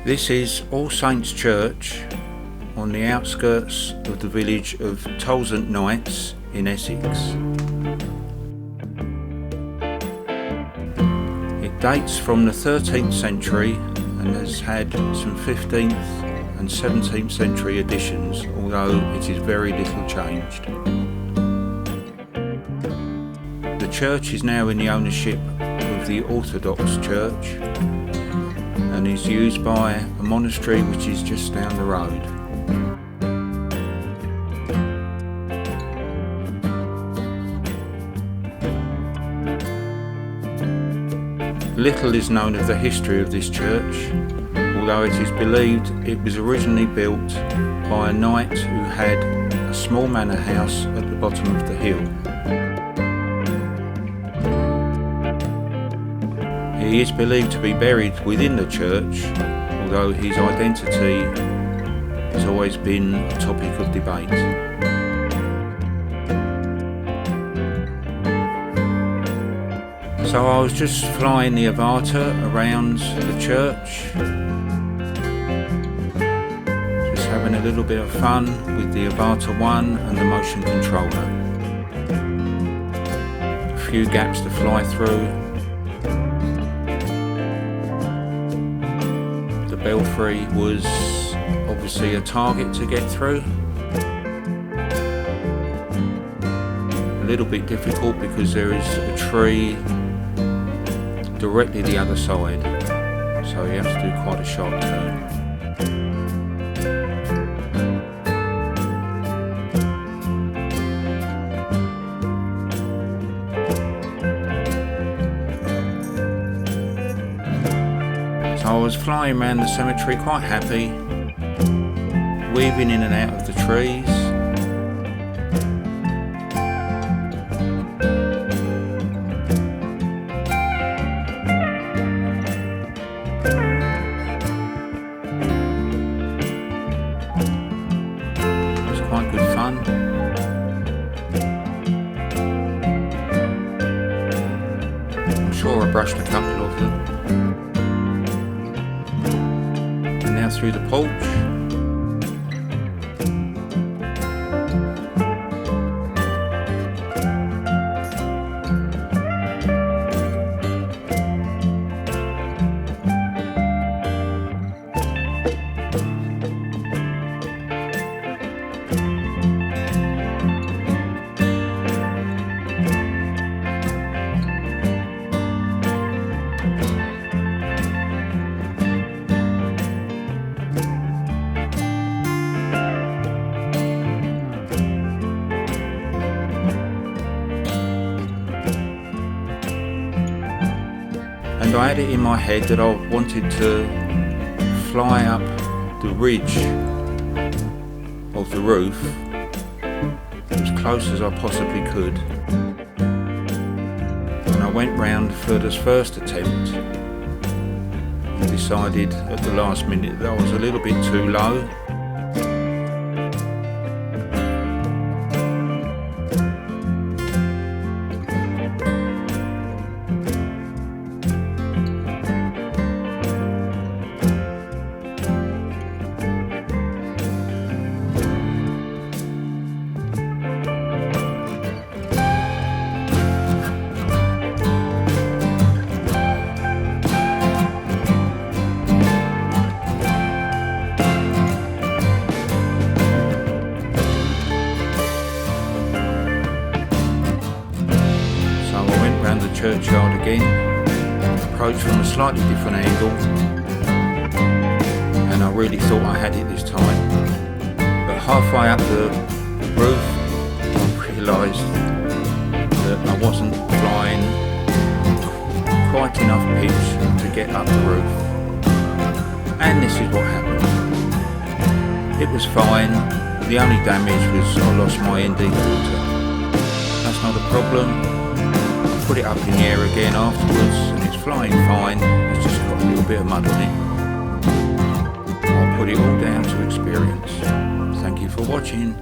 This is All Saints Church on the outskirts of the village of Tolleshunt Knights in Essex. It dates from the 13th century and has had some 15th and 17th century additions, although it is very little changed. The church is now in the ownership of the Orthodox Church and is used by a monastery which is just down the road. Little is known of the history of this church, although it is believed it was originally built by a knight who had a small manor house at the bottom of the hill. He is believed to be buried within the church, although his identity has always been a topic of debate. So I was just flying the Avata around the church, just having a little bit of fun with the Avata 1 and the motion controller. A few gaps to fly through. The belfry was obviously a target to get through. A little bit difficult because there is a tree directly the other side, so you have to do quite a sharp turn. So I was flying around the cemetery quite happy, weaving in and out of the trees. Quite good fun. I'm sure I brushed a couple of them. And now through the porch. And I had it in my head that I wanted to fly up the ridge of the roof as close as I possibly could. And I went round for this first attempt and decided at the last minute that I was a little bit too low. Churchyard again, approached from a slightly different angle, and I really thought I had it this time. But halfway up the roof, I realised that I wasn't flying quite enough pitch to get up the roof. And this is what happened. It was fine, the only damage was I lost my ND filter. That's not a problem. Put it up in the air again afterwards and it's flying fine, it's just got a little bit of mud on it. I'll put it all down to experience. Thank you for watching.